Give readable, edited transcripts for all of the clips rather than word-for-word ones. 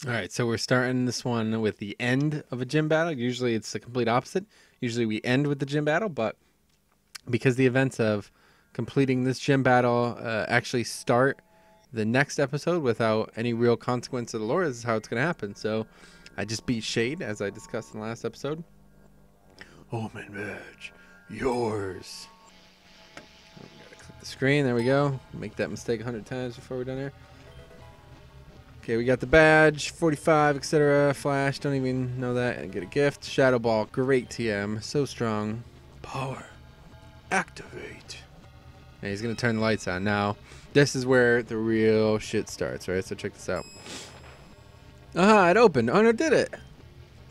All right, so we're starting this one with the end of a gym battle. Usually it's the complete opposite. Usually we end with the gym battle, but because the events of completing this gym battle actually start the next episode without any real consequence of the lore, this is how it's going to happen. So I just beat Shade, as I discussed in the last episode. Omen badge, yours. Oh, gotta click the screen, there we go. Make that mistake 100 times before we're done here. Okay, we got the badge, 45, etc. Flash, don't even know that. And get a gift. Shadow Ball, great TM, so strong. Power, activate. And he's gonna turn the lights on. Now, this is where the real shit starts, right? So check this out. Aha, it opened. Honor did it.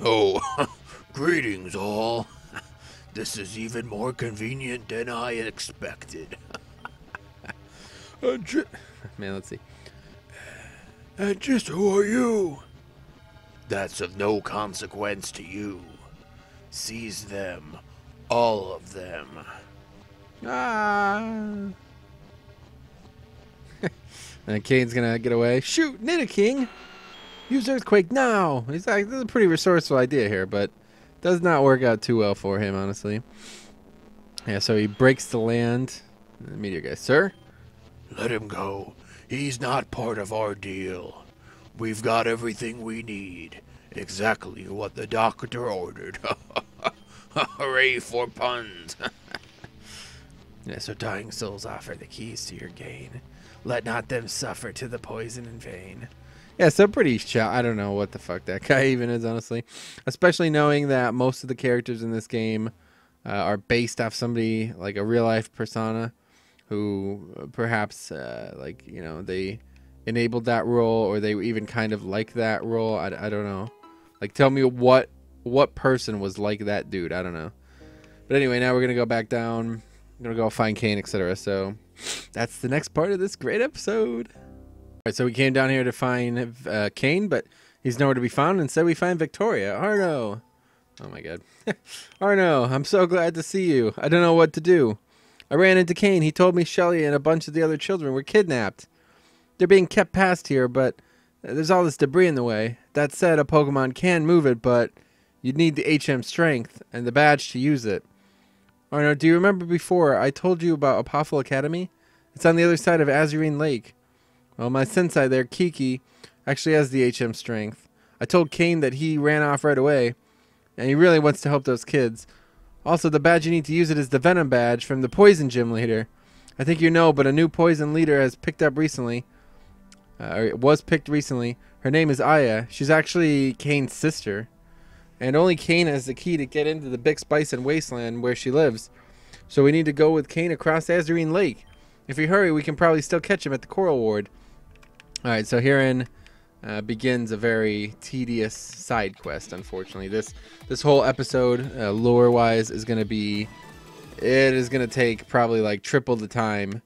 Oh, greetings all. This is even more convenient than I expected. Man, let's see. And just who are you? That's of no consequence to you. Seize them. All of them. Ah. And Cain's gonna get away. Shoot, Nidaking! Use Earthquake now! He's like, this is a pretty resourceful idea here, but does not work out too well for him, honestly. Yeah, so he breaks the land. The meteor guy, sir? Let him go. He's not part of our deal. We've got everything we need. Exactly what the doctor ordered. Hooray for puns. Yeah, so dying souls offer the keys to your gain. Let not them suffer to the poison in vain. Yeah, so pretty shot. I don't know what the fuck that guy even is, honestly. Especially knowing that most of the characters in this game are based off somebody, like a real-life persona, who perhaps, like, you know, they enabled that role, or they even kind of like that role. I don't know. Like, tell me what person was like that dude. I don't know. But anyway, now we're going to go back down. I'm going to go find Cain, etc. So that's the next part of this great episode. All right, so we came down here to find Cain, but he's nowhere to be found. Instead, we find Victoria. Arno. Oh, my God. Arno, I'm so glad to see you. I don't know what to do. I ran into Cain. He told me Shelly and a bunch of the other children were kidnapped. They're being kept past here, but there's all this debris in the way. That said, a Pokemon can move it, but you'd need the HM strength and the badge to use it. Arno, do you remember before I told you about Apophel Academy? It's on the other side of Azurine Lake. Well, my sensei there, Kiki, actually has the HM strength. I told Cain that he ran off right away, and he really wants to help those kids. Also, the badge you need to use it is the Venom badge from the Poison Gym leader. I think you know, but a new Poison leader has picked up recently. Or it was picked recently. Her name is Aya. She's actually Cain's sister. And only Cain has the key to get into the Big Bison Wasteland where she lives. So we need to go with Cain across Azurine Lake. If we hurry, we can probably still catch him at the Coral Ward. Alright, so herein begins a very tedious side quest, unfortunately. This whole episode, lore-wise, is going to be... It is going to take probably like triple the time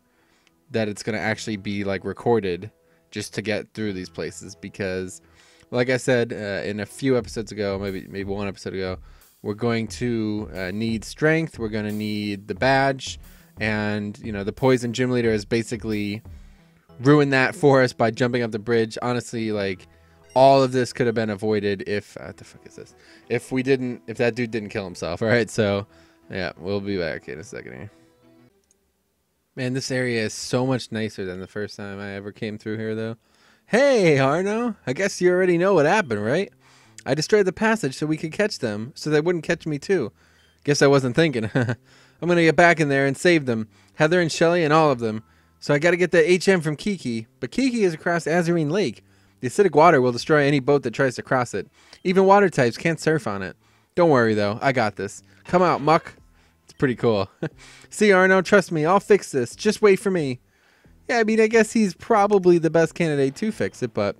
that it's going to actually be like recorded just to get through these places, because like I said in a few episodes ago, maybe one episode ago, we're going to need strength, we're going to need the badge, and you know, the Poison Gym leader has basically ruined that for us by jumping up the bridge. Honestly, like, all of this could have been avoided if what the fuck is this, if that dude didn't kill himself. All right, so yeah, we'll be back in a second here. Man, this area is so much nicer than the first time I ever came through here, though. Hey, Arno. I guess you already know what happened, right? I destroyed the passage so we could catch them, so they wouldn't catch me, too. Guess I wasn't thinking. I'm going to get back in there and save them. Heather and Shelly and all of them. So I got to get the HM from Kiki. But Kiki is across Azurine Lake. The acidic water will destroy any boat that tries to cross it. Even water types can't surf on it. Don't worry, though. I got this. Come out, Muck. It's pretty cool. See, Arno, trust me. I'll fix this. Just wait for me. Yeah, I mean, I guess he's probably the best candidate to fix it, but...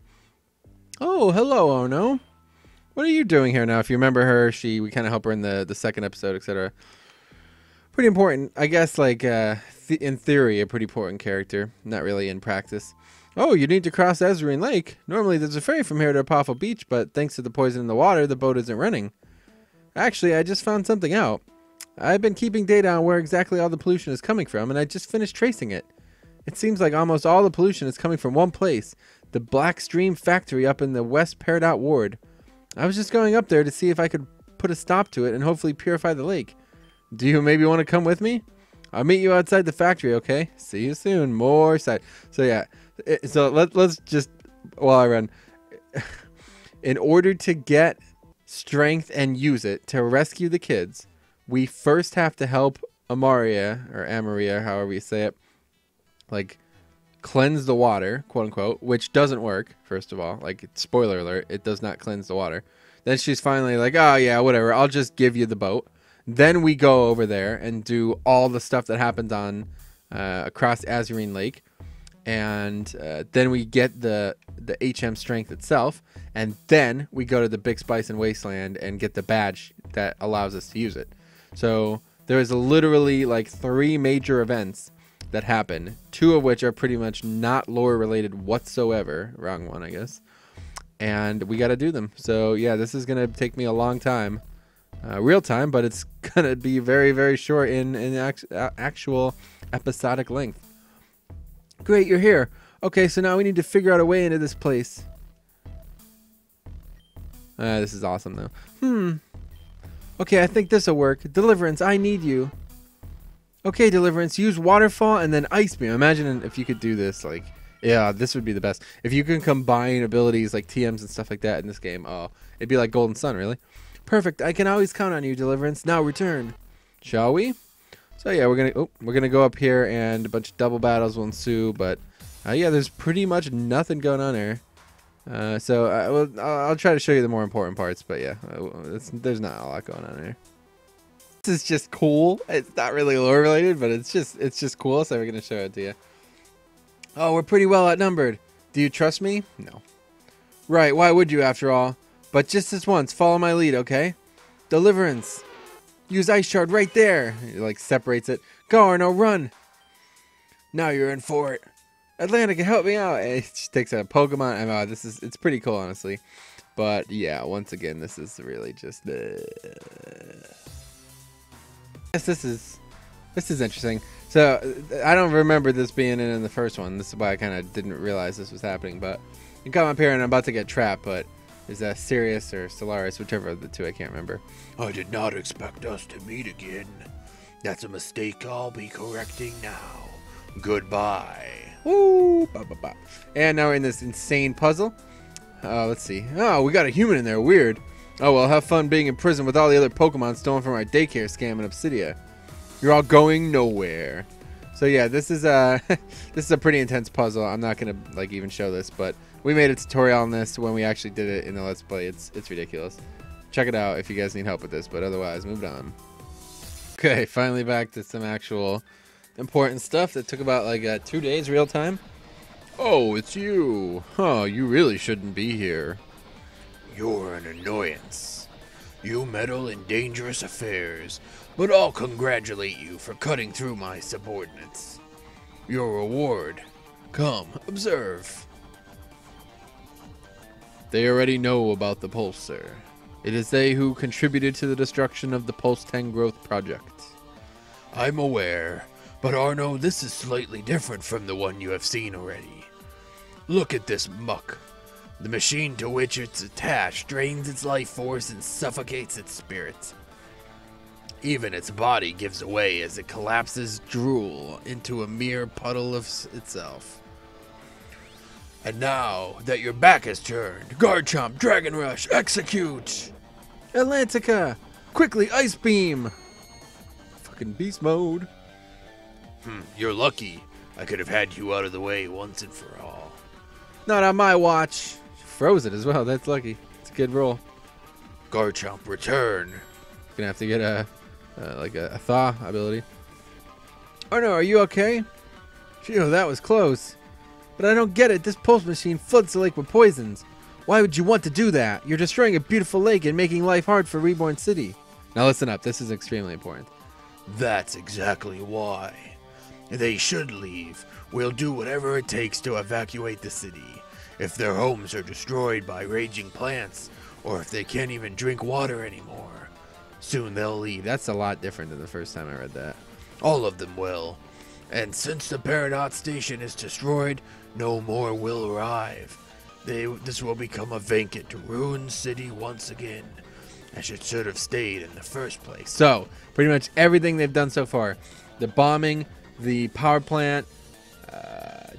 Oh, hello, Arno. What are you doing here now? If you remember her, we kind of help her in the second episode, etc. Pretty important. I guess, like, in theory, a pretty important character. Not really in practice. Oh, you need to cross Azurine Lake. Normally, there's a ferry from here to Apophel Beach, but thanks to the poison in the water, the boat isn't running. Actually, I just found something out. I've been keeping data on where exactly all the pollution is coming from, and I just finished tracing it. It seems like almost all the pollution is coming from one place, the Black Stream factory up in the West Peridot Ward. I was just going up there to see if I could put a stop to it and hopefully purify the lake. Do you maybe want to come with me? I'll meet you outside the factory, okay? See you soon. More side. So yeah, so let's just, while I run, in order to get strength and use it to rescue the kids, we first have to help Amaria, or Amaria, however you say it, like cleanse the water, quote unquote, which doesn't work, first of all. Like, spoiler alert, it does not cleanse the water. Then she's finally like, oh yeah, whatever, I'll just give you the boat. Then we go over there and do all the stuff that happens on across Azurine Lake, and then we get the HM strength itself, and then we go to the Big Spice and Wasteland and get the badge that allows us to use it. So there is literally like 3 major events that happen, 2 of which are pretty much not lore related whatsoever. Wrong one, I guess. And we got to do them. So yeah, this is gonna take me a long time. Real time, but it's gonna be very, very short in actual episodic length. Great, you're here. Okay, so now we need to figure out a way into this place. This is awesome though. Okay, I think this'll work. Deliverance, I need you. Okay, Deliverance, use waterfall and then ice beam. Imagine if you could do this, like, yeah, this would be the best. If you can combine abilities like TMs and stuff like that in this game, oh, it'd be like Golden Sun, really. Perfect. I can always count on you, Deliverance. Now return. Shall we? So yeah, we're gonna go up here, and a bunch of double battles will ensue. But yeah, there's pretty much nothing going on here. So I'll try to show you the more important parts. But yeah, there's not a lot going on here. This is just cool. It's not really lore related, but it's just cool. So we're gonna show it to you. Oh, we're pretty well outnumbered. Do you trust me? No. Right. Why would you, after all? But just this once, follow my lead, okay? Deliverance. Use Ice Shard right there. He like separates it. Go, Arno, run. Now you're in for it. Atlantica, help me out. And she takes a Pokemon. And it's pretty cool, honestly. But yeah, once again, this is really just. Yes, this is interesting. So I don't remember this being in the first one. This is why I kind of didn't realize this was happening. But you come up here and I'm about to get trapped, but. Is that Sirius or Solaris, whichever of the 2, I can't remember. I did not expect us to meet again. That's a mistake I'll be correcting now. Goodbye. Woo! Ba, ba, ba. And now we're in this insane puzzle. Let's see. Oh, we got a human in there. Weird. Oh, well, have fun being in prison with all the other Pokemon stolen from our daycare scam in Obsidia. You're all going nowhere. So yeah, this is a pretty intense puzzle. I'm not gonna like even show this, but we made a tutorial on this when we actually did it in the Let's Play. It's ridiculous. Check it out if you guys need help with this, but otherwise, moved on. Okay, finally back to some actual important stuff that took about like 2 days real time. Oh, it's you. Oh, you really shouldn't be here. You're an annoyance. You meddle in dangerous affairs, but I'll congratulate you for cutting through my subordinates. Your reward. Come, observe. They already know about the Pulsar. It is they who contributed to the destruction of the Pulse 10 Growth Project. I'm aware, but Arno, this is slightly different from the one you have seen already. Look at this muck. The machine to which it's attached drains its life force and suffocates its spirit. Even its body gives away as it collapses drool into a mere puddle of itself. And now that your back is turned, Guard Chomp, Dragon Rush, execute! Atlantica! Quickly, Ice Beam! Fucking beast mode. You're lucky. I could have had you out of the way once and for all. Not on my watch. She froze it as well. That's lucky. It's a good roll. Guard Chomp, return. Gonna have to get a thaw ability. Oh no, are you okay? Phew, that was close. But I don't get it. This pulse machine floods the lake with poisons. Why would you want to do that? You're destroying a beautiful lake and making life hard for Reborn City. Now listen up. This is extremely important. That's exactly why. They should leave. We'll do whatever it takes to evacuate the city. If their homes are destroyed by raging plants, or if they can't even drink water anymore, soon they'll leave. That's a lot different than the first time I read that. All of them will. And since the Peridot station is destroyed, no more will arrive. This will become a vacant, ruined city once again, as it should have stayed in the first place. So, pretty much everything they've done so far. The bombing, the power plant.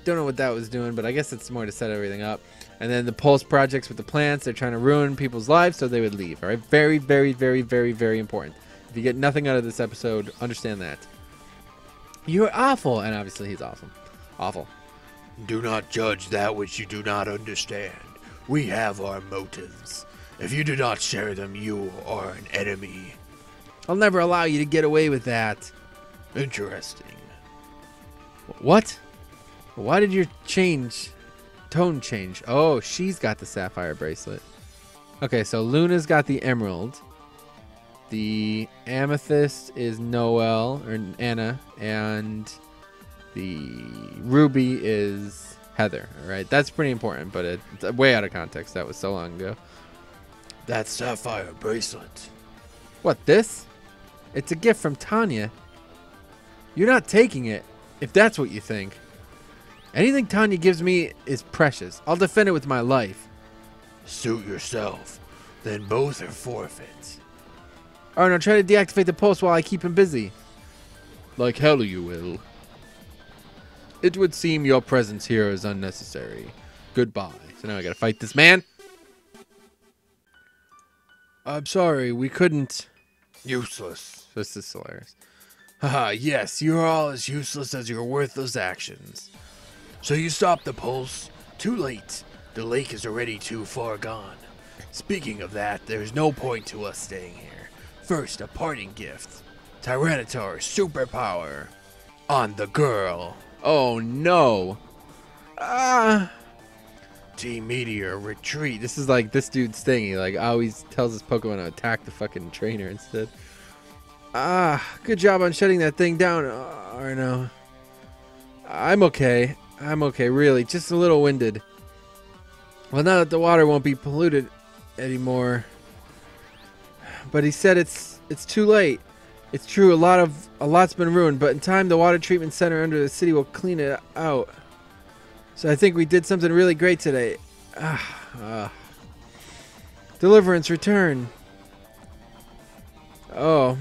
Don't know what that was doing, but I guess it's more to set everything up. And then the pulse projects with the plants. They're trying to ruin people's lives so they would leave. All right? Very, very, very, very, very important. If you get nothing out of this episode, understand that. You're awful. And obviously he's awesome. Awful. Do not judge that which you do not understand. We have our motives. If you do not share them, you are an enemy. I'll never allow you to get away with that. Interesting. What? Why did your tone change? Oh, she's got the Sapphire Bracelet. Okay, so Luna's got the Emerald. The Amethyst is Noelle, or Anna, and the Ruby is Heather. All right, that's pretty important, but it's way out of context. That was so long ago. That Sapphire Bracelet. What, this? It's a gift from Tanya. You're not taking it, if that's what you think. Anything Tanya gives me is precious. I'll defend it with my life. Suit yourself. Then both are forfeits. Alright, now try to deactivate the pulse while I keep him busy. Like hell you will. It would seem your presence here is unnecessary. Goodbye. So now I gotta fight this man. I'm sorry, we couldn't. Useless. This is hilarious. Haha, yes, you are all as useless as your worthless actions. So you stopped the pulse? Too late. The lake is already too far gone. Speaking of that, there's no point to us staying here. First, a parting gift. Tyranitar superpower. On the girl. Oh no. Team Meteor retreat. This is like this dude's thingy. Like always tells his Pokemon to attack the fucking trainer instead. Good job on shutting that thing down. Or no. I'm okay. I'm okay, really. Just a little winded. Well, now that the water won't be polluted anymore. But he said it's too late. It's true, a lot's been ruined, but in time the water treatment center under the city will clean it out. So I think we did something really great today. Deliverance return. Oh,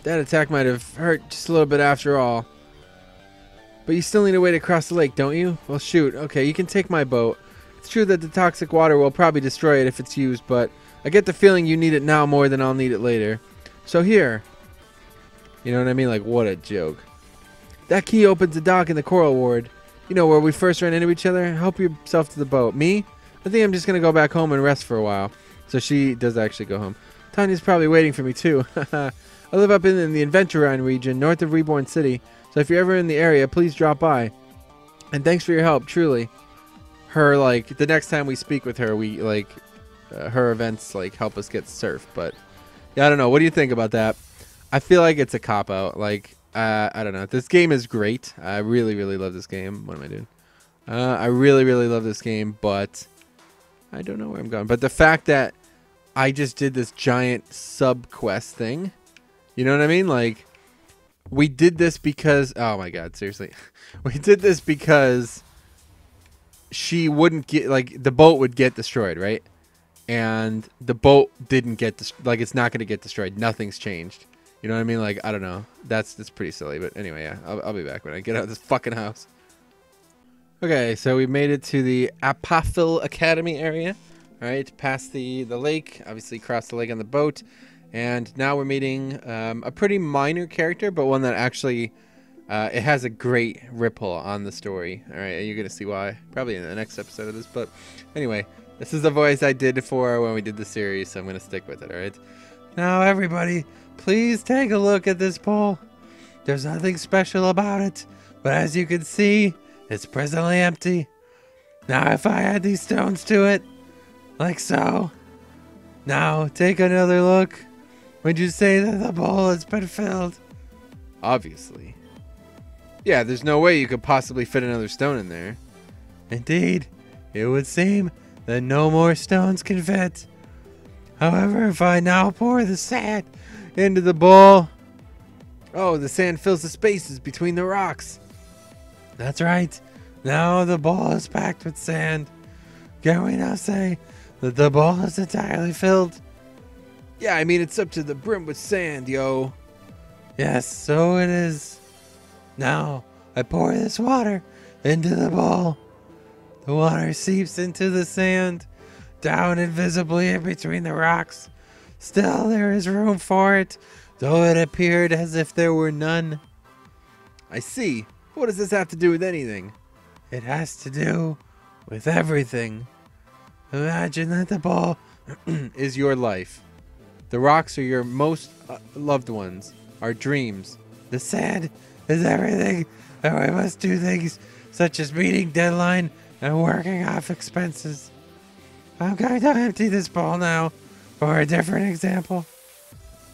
that attack might have hurt just a little bit after all. But you still need a way to cross the lake, don't you? Well, shoot. Okay, you can take my boat. It's true that the toxic water will probably destroy it if it's used, but I get the feeling you need it now more than I'll need it later. So here. You know what I mean? Like, what a joke. That key opens the dock in the Coral Ward. You know, where we first ran into each other? Help yourself to the boat. Me? I think I'm just going to go back home and rest for a while. So she does actually go home. Tanya's probably waiting for me, too. I live up in the Adventurine region, north of Reborn City. So if you're ever in the area, please drop by. And thanks for your help, truly. Her, like, the next time we speak with her, we, like, her events, like, help us get surf. But, yeah, I don't know. What do you think about that? I feel like it's a cop-out. Like, I don't know. This game is great. I really, really love this game. What am I doing? I really, really love this game, but I don't know where I'm going. But the fact that I just did this giant sub-quest thing, you know what I mean? Like, we did this because... Oh, my God. Seriously. We did this because she wouldn't get... Like, the boat would get destroyed, right? And the boat didn't get... Like, it's not going to get destroyed. Nothing's changed. You know what I mean? Like, I don't know. That's pretty silly. But anyway, yeah. I'll be back when I get out of this fucking house. Okay, so we made it to the Apophil Academy area. All right, past the lake. Obviously, crossed the lake on the boat. And now we're meeting a pretty minor character, but one that actually... it has a great ripple on the story. All right, you're going to see why. Probably in the next episode of this. But anyway, this is the voice I did for when we did the series, so I'm going to stick with it, all right? Now, everybody, please take a look at this pole. There's nothing special about it, but as you can see, it's presently empty. Now, if I add these stones to it, like so. Now, take another look. Would you say that the bowl has been filled? Obviously. Yeah, there's no way you could possibly fit another stone in there. Indeed, it would seem that no more stones can fit. However, if I now pour the sand into the bowl... Oh, the sand fills the spaces between the rocks. That's right. Now the bowl is packed with sand. Can we now say that the bowl is entirely filled? Yeah, I mean, it's up to the brim with sand, yo. Yes, so it is. Now, I pour this water into the bowl. The water seeps into the sand, down invisibly in between the rocks. Still, there is room for it, though it appeared as if there were none. I see. What does this have to do with anything? It has to do with everything. Imagine that the bowl is your life. The rocks are your most loved ones, our dreams. The sand is everything, and we must do things such as meeting deadline and working off expenses. I'm going to empty this bowl now for a different example.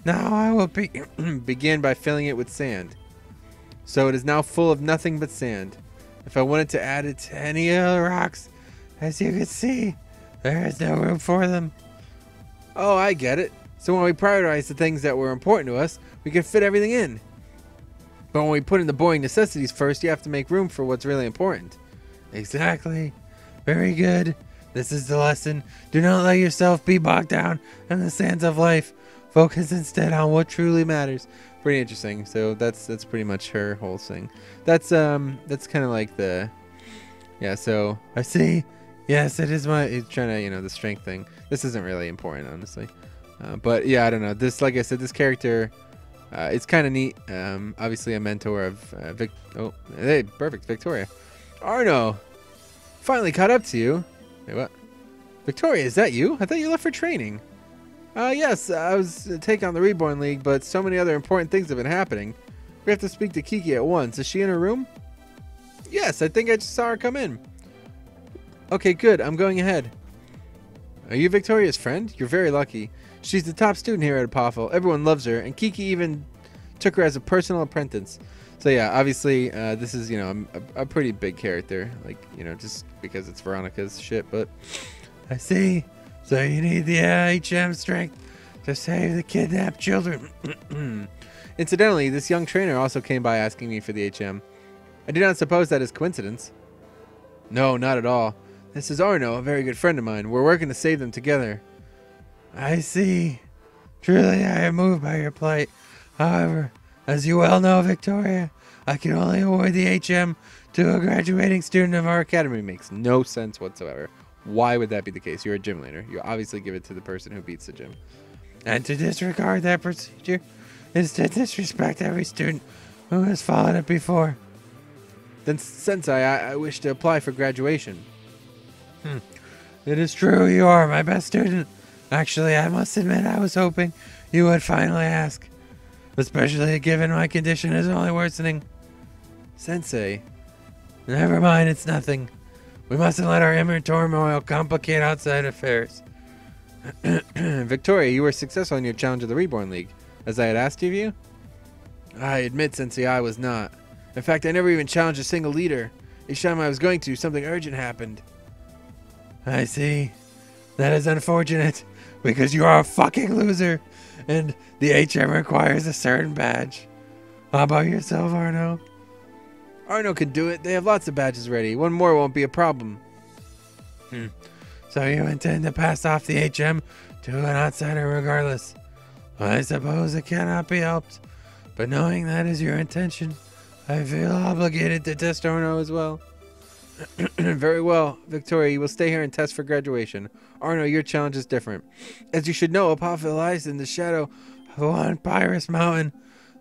Now I will begin by filling it with sand. So it is now full of nothing but sand. If I wanted to add it to any other rocks, as you can see, there is no room for them. Oh, I get it. So when we prioritize the things that were important to us, we can fit everything in. But when we put in the boring necessities first, you have to make room for what's really important. Exactly. Very good. This is the lesson. Do not let yourself be bogged down in the sands of life. Focus instead on what truly matters. Pretty interesting. So that's pretty much her whole thing. That's kind of like the, yeah. So I see. Yes, it is my. He's trying to, the strength thing. This isn't really important, honestly. But yeah, I don't know. This, like I said, this character, it's kind of neat. Obviously a mentor of hey, perfect, Victoria. Arno, finally caught up to you. Wait, what? Victoria, is that you? I thought you left for training. Yes, I was taking on the Reborn League, but so many other important things have been happening. We have to speak to Kiki at once. Is she in her room? Yes, I think I just saw her come in. Okay, good. I'm going ahead. Are you Victoria's friend? You're very lucky. She's the top student here at Apophel. Everyone loves her, and Kiki even took her as a personal apprentice. So yeah, obviously, this is, a pretty big character. Like, just because it's Veronica's shit, but... I see. So you need the HM strength to save the kidnapped children. Incidentally, this young trainer also came by asking me for the HM. I do not suppose that is coincidence. No, not at all. This is Arno, a very good friend of mine. We're working to save them together. I see. Truly, I am moved by your plight. However, as you well know, Victoria, I can only award the HM to a graduating student of our academy. Makes no sense whatsoever. Why would that be the case? You're a gym leader. You obviously give it to the person who beats the gym. And to disregard that procedure is to disrespect every student who has followed it before. Then, Sensei, I wish to apply for graduation. It is true, you are my best student. Actually, I must admit I was hoping you would finally ask. Especially given my condition is only worsening. Sensei. Never mind, it's nothing. We mustn't let our inner turmoil complicate outside affairs. Victoria, you were successful in your challenge of the Reborn League, as I had asked of you. I admit, Sensei, I was not. In fact, I never even challenged a single leader. Each time I was going to, something urgent happened. I see. That is unfortunate, because you are a fucking loser, and the HM requires a certain badge. How about yourself, Arno? Arno can do it. They have lots of badges ready. One more won't be a problem. So you intend to pass off the HM to an outsider regardless? Well, I suppose it cannot be helped, but knowing that is your intention, I feel obligated to test Arno as well. Very well. Victoria, you will stay here and test for graduation. Arno, your challenge is different. As you should know, Apophel lies in the shadow of one Pyrus Mountain,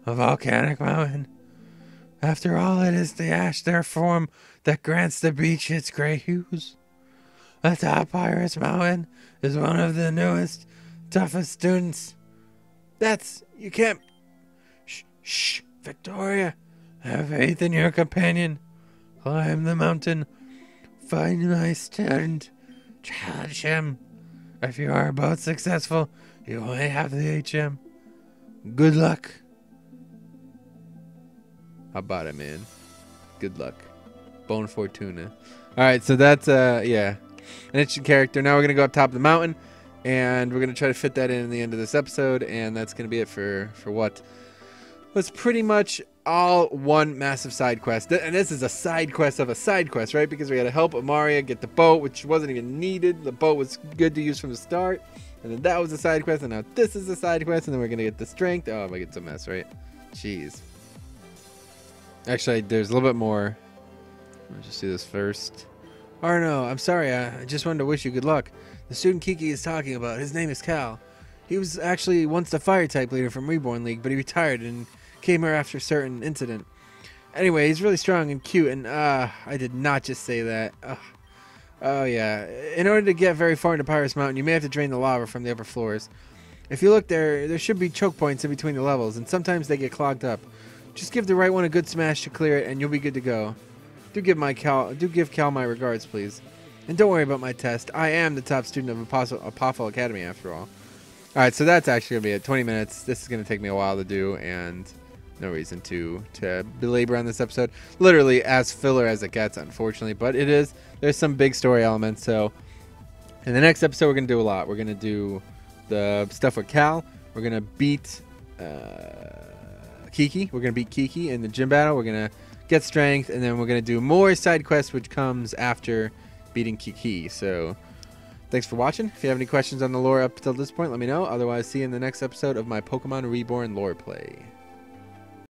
a volcanic mountain. After all, it is the ash their form that grants the beach its gray hues. Atop Pyrus Mountain is one of the newest, toughest students. You can't... Shh, Victoria. Have faith in your companion. Climb the mountain. Find my student. Challenge him. If you are both successful, you may have the HM. Good luck. How about it, man? Good luck. Bone Fortuna. Alright, so that's, yeah. An interesting character. Now we're going to go up top of the mountain, and we're going to try to fit that in the end of this episode, and that's going to be it for what was pretty much all one massive side quest. And this is a side quest of a side quest, right? Because we had to help Amaria get the boat, which wasn't even needed. The boat was good to use from the start. And then that was a side quest, and now this is a side quest, and then we're going to get the strength. Oh, my, it's a mess, right? Jeez. Actually, there's a little bit more. Let's just do this first. Oh, no, I'm sorry. I just wanted to wish you good luck. The student Kiki is talking about, his name is Cal. He was actually once the fire type leader from Reborn League, but he retired and came here after a certain incident. Anyway, he's really strong and cute, and I did not just say that. Oh yeah, in order to get very far into Pyrus Mountain, you may have to drain the lava from the upper floors. If you look there should be choke points in between the levels, and sometimes they get clogged up. Just give the right one a good smash to clear it, and you'll be good to go. Do give Cal my regards, please. And don't worry about my test. I am the top student of Apophel Academy, after all. Alright, so that's actually going to be at 20 minutes. This is going to take me a while to do, and no reason to belabor on this episode. Literally as filler as it gets, unfortunately, but it is. There's some big story elements, so in the next episode we're going to do a lot. We're going to do the stuff with Cal. We're going to beat Kiki. We're going to beat Kiki in the gym battle. We're going to get strength, and then we're going to do more side quests, which comes after beating Kiki. So thanks for watching. If you have any questions on the lore up until this point, let me know. Otherwise, see you in the next episode of my Pokemon Reborn lore play.